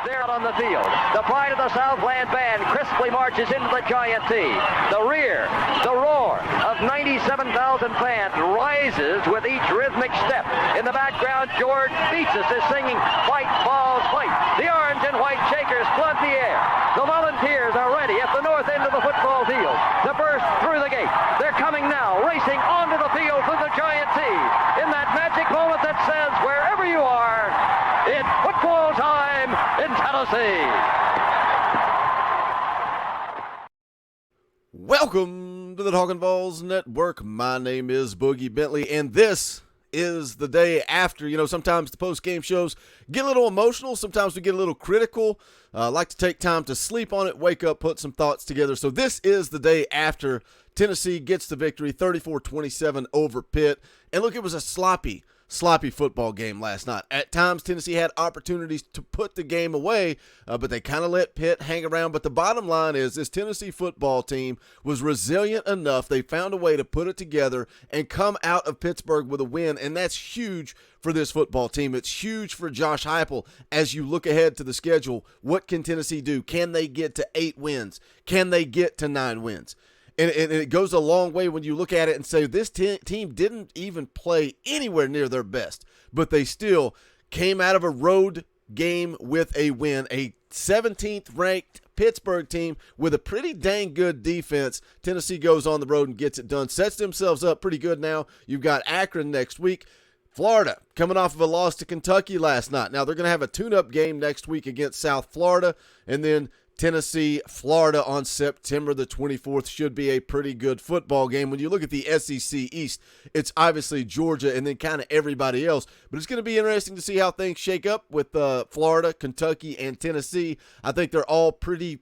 They're out on the field. The pride of the Southland band crisply marches into the Giant T. The rear, the roar of 97,000 fans rises with each rhythmic step. In the background, George Beatsis is singing "Fight, Balls, Fight." The orange and white Shakers flood the air. The Volunteers are ready at the north end of the football field to burst through the gate. They're coming now, racing onto the field through the Giant T. In that magic moment that says, wherever you are, it's football time in Tennessee. Welcome to the Talkin VAWLS Network. My name is Boogie Bentley, and this is the day after. You know, sometimes the post-game shows get a little emotional. Sometimes we get a little critical. I like to take time to sleep on it, wake up, put some thoughts together. So this is the day after Tennessee gets the victory, 34-27 over Pitt. And look, it was a sloppy football game last night. At times, Tennessee had opportunities to put the game away, but they kind of let Pitt hang around. But the bottom line is this Tennessee football team was resilient enough. They found a way to put it together and come out of Pittsburgh with a win, and that's huge for this football team. It's huge for Josh Heupel as you look ahead to the schedule. What can Tennessee do? Can they get to 8 wins? Can they get to 9 wins? And it goes a long way when you look at it and say this team didn't even play anywhere near their best, but they still came out of a road game with a win, a 17th ranked Pittsburgh team with a pretty dang good defense. Tennessee goes on the road and gets it done, sets themselves up pretty good now. You've got Akron next week. Florida coming off of a loss to Kentucky last night. Now they're going to have a tune-up game next week against South Florida, and then Tennessee, Florida on September the 24th should be a pretty good football game. When you look at the SEC East, it's obviously Georgia and then kind of everybody else. But it's going to be interesting to see how things shake up with Florida, Kentucky, and Tennessee. I think they're all three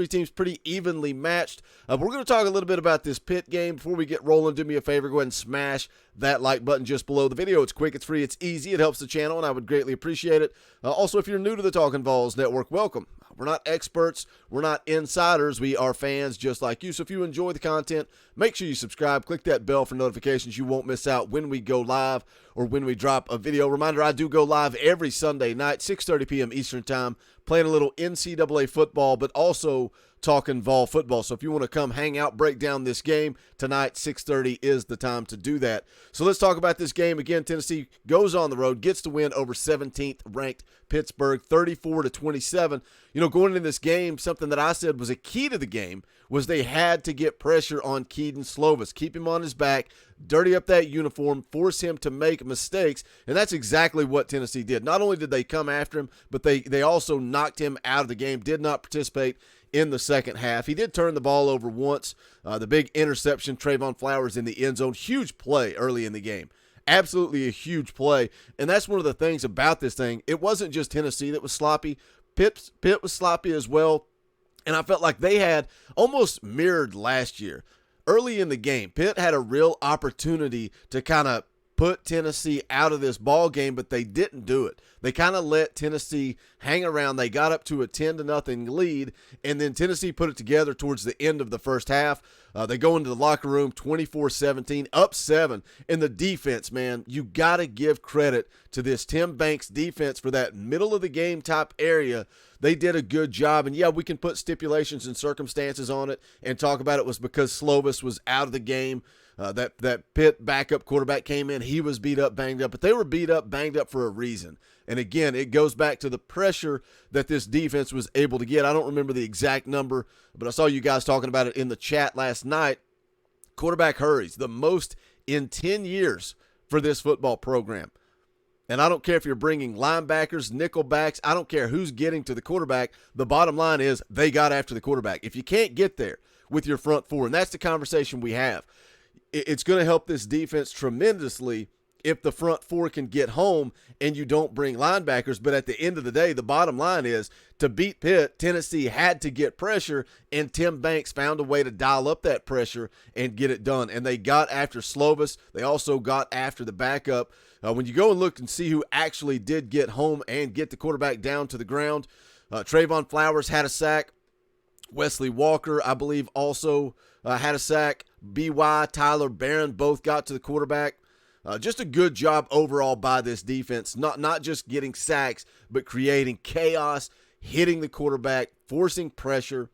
teams pretty evenly matched. We're going to talk a little bit about this Pitt game. Before we get rolling, do me a favor, go ahead and smash that like button just below the video. It's quick, it's free, it's easy, it helps the channel, and I would greatly appreciate it. Also, if you're new to the Talkin VAWLS Network, welcome. We're not experts, we're not insiders, we are fans just like you. So if you enjoy the content, make sure you subscribe, click that bell for notifications. You won't miss out when we go live or when we drop a video. Reminder, I do go live every Sunday night, 6:30 p.m. Eastern time, playing a little NCAA football, but also talking Vol football. So if you want to come hang out, break down this game, tonight, 6:30 is the time to do that. So let's talk about this game. Again, Tennessee goes on the road, gets the win over 17th ranked Pittsburgh, 34-27. You know, going into this game, something that I said was a key to the game was they had to get pressure on Kedon Slovis, keep him on his back, dirty up that uniform, force him to make mistakes, and that's exactly what Tennessee did. Not only did they come after him, but they also knocked him out of the game, did not participate in the second half. He did turn the ball over once. The big interception, Trayvon Flowers in the end zone, huge play early in the game. Absolutely a huge play, and that's one of the things about this thing. It wasn't just Tennessee that was sloppy. Pitt was sloppy as well, and I felt like they had almost mirrored last year. Early in the game, Pitt had a real opportunity to kind of put Tennessee out of this ball game, but they didn't do it. They kind of let Tennessee hang around. They got up to a 10-0 lead, and then Tennessee put it together towards the end of the first half. They go into the locker room 24-17, up 7. And the defense, man, you got to give credit to this Tim Banks defense for that middle of the game type area. They did a good job, and yeah, we can put stipulations and circumstances on it and talk about it was because Slovis was out of the game. That Pitt backup quarterback came in. He was beat up, banged up, but they were beat up, banged up for a reason. And again, it goes back to the pressure that this defense was able to get. I don't remember the exact number, but I saw you guys talking about it in the chat last night. Quarterback hurries, the most in 10 years for this football program. And I don't care if you're bringing linebackers, nickelbacks. I don't care who's getting to the quarterback. The bottom line is they got after the quarterback. If you can't get there with your front four, and that's the conversation we have, it's going to help this defense tremendously if the front four can get home and you don't bring linebackers. But at the end of the day, the bottom line is to beat Pitt, Tennessee had to get pressure, and Tim Banks found a way to dial up that pressure and get it done. And they got after Slovis. They also got after the backup. When you go and look and see who actually did get home and get the quarterback down to the ground, Trayvon Flowers had a sack. Wesley Walker, I believe, also had a sack. B.Y., Tyler Barron both got to the quarterback. Just a good job overall by this defense, not just getting sacks, but creating chaos, hitting the quarterback, forcing pressure,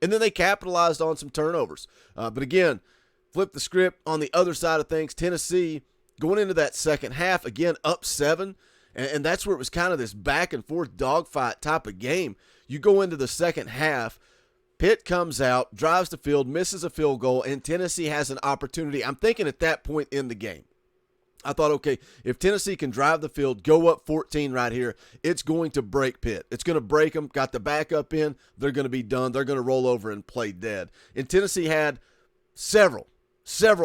and then they capitalized on some turnovers. But again, flip the script on the other side of things. Tennessee going into that second half, again, up 7, and that's where it was kind of this back-and-forth dogfight type of game. You go into the second half, Pitt comes out, drives the field, misses a field goal, and Tennessee has an opportunity. I'm thinking at that point in the game, I thought, okay, if Tennessee can drive the field, go up 14 right here, it's going to break Pitt. It's going to break them. Got the backup in. They're going to be done. They're going to roll over and play dead. And Tennessee had several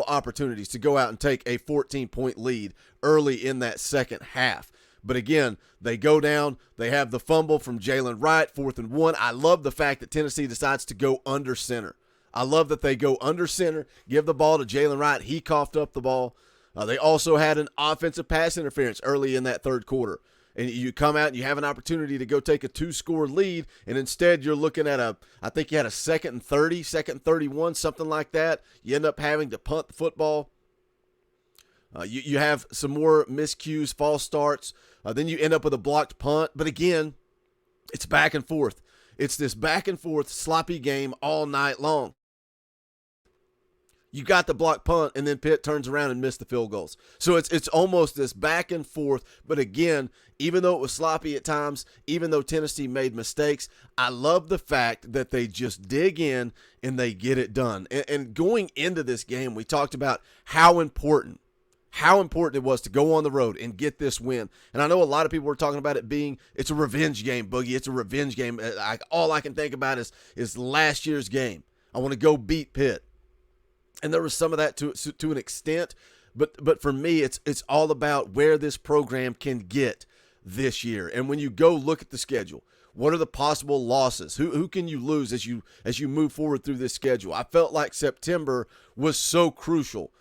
opportunities to go out and take a 14-point lead early in that second half. But again, they go down. They have the fumble from Jalen Wright, 4th and 1. I love the fact that Tennessee decides to go under center. I love that they go under center, give the ball to Jalen Wright. He coughed up the ball. They also had an offensive pass interference early in that third quarter. And you come out and you have an opportunity to go take a 2-score lead, and instead you're looking at I think you had a 2nd and 30, 2nd and 31, something like that. You end up having to punt the football. You have some more miscues, false starts. Then you end up with a blocked punt. But again, it's back and forth. It's this back and forth sloppy game all night long. You got the block punt, and then Pitt turns around and missed the field goals. So it's almost this back and forth. But again, even though it was sloppy at times, even though Tennessee made mistakes, I love the fact that they just dig in and they get it done. And going into this game, we talked about how important it was to go on the road and get this win. And I know a lot of people were talking about it being, it's a revenge game, Boogie. It's a revenge game. All I can think about is last year's game. I want to go beat Pitt. And there was some of that to an extent, but for me, it's all about where this program can get this year. And when you go look at the schedule, what are the possible losses? Who can you lose as you move forward through this schedule? I felt like September was so crucial.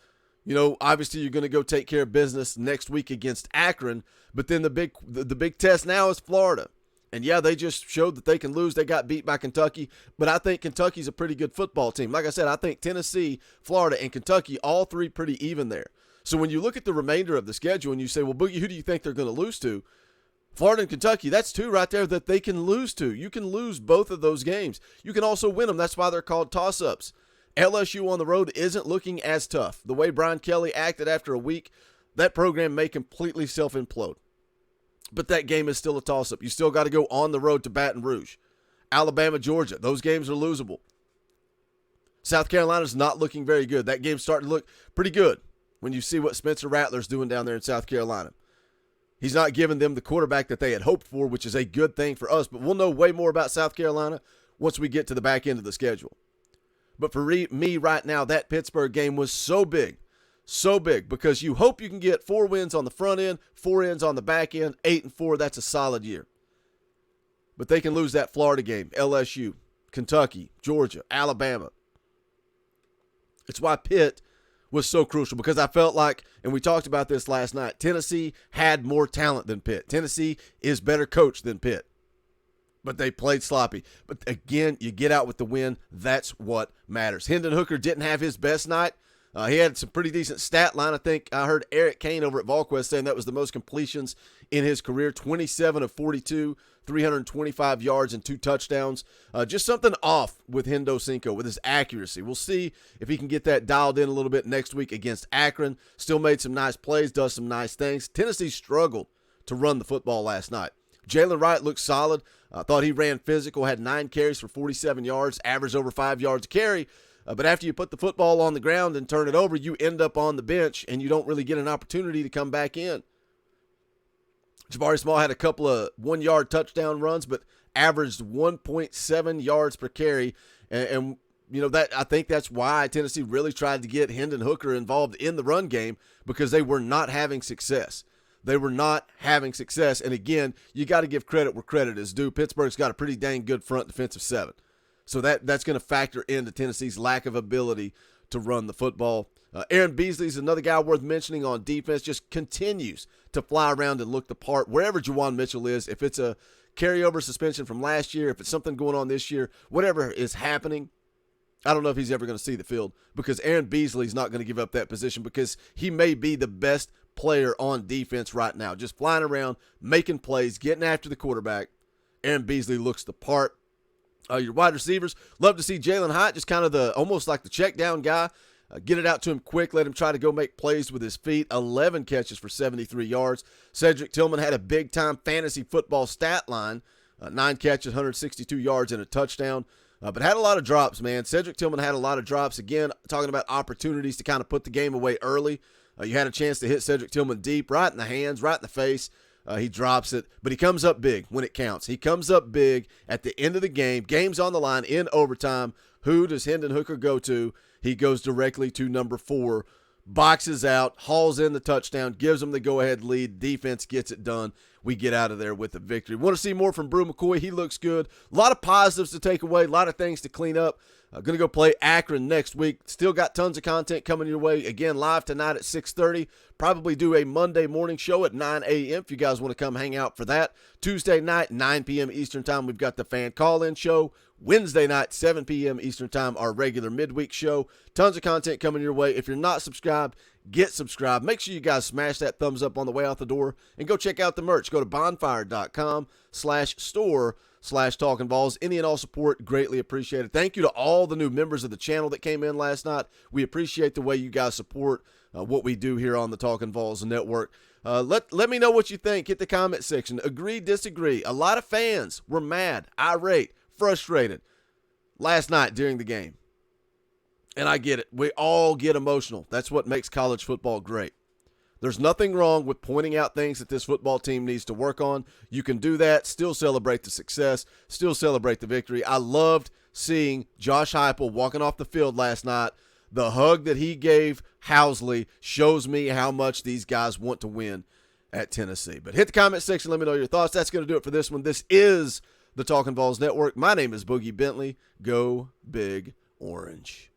You know, obviously you're going to go take care of business next week against Akron, but then the big test now is Florida. And yeah, they just showed that they can lose. They got beat by Kentucky, but I think Kentucky's a pretty good football team. Like I said, I think Tennessee, Florida, and Kentucky, all three pretty even there. So when you look at the remainder of the schedule and you say, well, Boogie, who do you think they're going to lose to? Florida and Kentucky, that's 2 right there that they can lose to. You can lose both of those games. You can also win them. That's why they're called toss-ups. LSU on the road isn't looking as tough. The way Brian Kelly acted after a week, that program may completely self-implode. But that game is still a toss-up. You still got to go on the road to Baton Rouge. Alabama, Georgia, those games are losable. South Carolina's not looking very good. That game's starting to look pretty good when you see what Spencer Rattler's doing down there in South Carolina. He's not giving them the quarterback that they had hoped for, which is a good thing for us. But we'll know way more about South Carolina once we get to the back end of the schedule. But for me right now, that Pittsburgh game was so big because you hope you can get 4 wins on the front end, 4 wins on the back end, 8-4. That's a solid year. But they can lose that Florida game, LSU, Kentucky, Georgia, Alabama. It's why Pitt was so crucial, because I felt like, and we talked about this last night, Tennessee had more talent than Pitt. Tennessee is better coached than Pitt. But they played sloppy. But again, you get out with the win. That's what matters. Hendon Hooker didn't have his best night. He had some pretty decent stat line. I think I heard Eric Kane over at VAWLS saying that was the most completions in his career. 27 of 42, 325 yards and 2 touchdowns. Just something off with Hendo Cinco with his accuracy. We'll see if he can get that dialed in a little bit next week against Akron. Still made some nice plays, does some nice things. Tennessee struggled to run the football last night. Jalen Wright looked solid. I thought he ran physical, had 9 carries for 47 yards, averaged over 5 yards a carry. But after you put the football on the ground and turn it over, you end up on the bench, and you don't really get an opportunity to come back in. Jabari Small had a couple of 1-yard touchdown runs, but averaged 1.7 yards per carry. And you know, that I think that's why Tennessee really tried to get Hendon Hooker involved in the run game, because they were not having success. They were not having success. And again, you got to give credit where credit is due. Pittsburgh's got a pretty dang good front defensive 7. So that's going to factor into Tennessee's lack of ability to run the football. Aaron Beasley's another guy worth mentioning on defense. Just continues to fly around and look the part wherever Juwan Mitchell is. If it's a carryover suspension from last year, if it's something going on this year, whatever is happening, I don't know if he's ever going to see the field, because Aaron Beasley's not going to give up that position, because he may be the best player on defense right now. Just flying around, making plays, getting after the quarterback. Aaron Beasley looks the part. Your wide receivers, love to see Jalen Hyatt, just kind of almost like the check down guy. Get it out to him quick. Let him try to go make plays with his feet. 11 catches for 73 yards. Cedric Tillman had a big-time fantasy football stat line. 9 catches, 162 yards, and a touchdown. But had a lot of drops, man. Cedric Tillman had a lot of drops. Again, talking about opportunities to kind of put the game away early. You had a chance to hit Cedric Tillman deep, right in the hands, right in the face. He drops it, but he comes up big when it counts. He comes up big at the end of the game. Game's on the line in overtime. Who does Hendon Hooker go to? He goes directly to number 4, boxes out, hauls in the touchdown, gives them the go-ahead lead. Defense gets it done. We get out of there with the victory. Want to see more from Brew McCoy? He looks good. A lot of positives to take away, a lot of things to clean up. Going to go play Akron next week. Still got tons of content coming your way. Again, live tonight at 6:30. Probably do a Monday morning show at 9 a.m. if you guys want to come hang out for that. Tuesday night, 9 p.m. Eastern Time, we've got the fan call-in show. Wednesday night, 7 p.m. Eastern Time, our regular midweek show. Tons of content coming your way. If you're not subscribed, get subscribed. Make sure you guys smash that thumbs up on the way out the door and go check out the merch. Go to bonfire.com/store/talkinballs. Any and all support, greatly appreciated. Thank you to all the new members of the channel that came in last night. We appreciate the way you guys support what we do here on the Talkin Balls Network. Let me know what you think. Hit the comment section. Agree, disagree. A lot of fans were mad, irate, frustrated last night during the game. And I get it. We all get emotional. That's what makes college football great. There's nothing wrong with pointing out things that this football team needs to work on. You can do that, still celebrate the success, still celebrate the victory. I loved seeing Josh Heupel walking off the field last night. The hug that he gave Housley shows me how much these guys want to win at Tennessee. But hit the comment section. Let me know your thoughts. That's going to do it for this one. This is the Talkin Balls Network. My name is Boogie Bentley. Go Big Orange.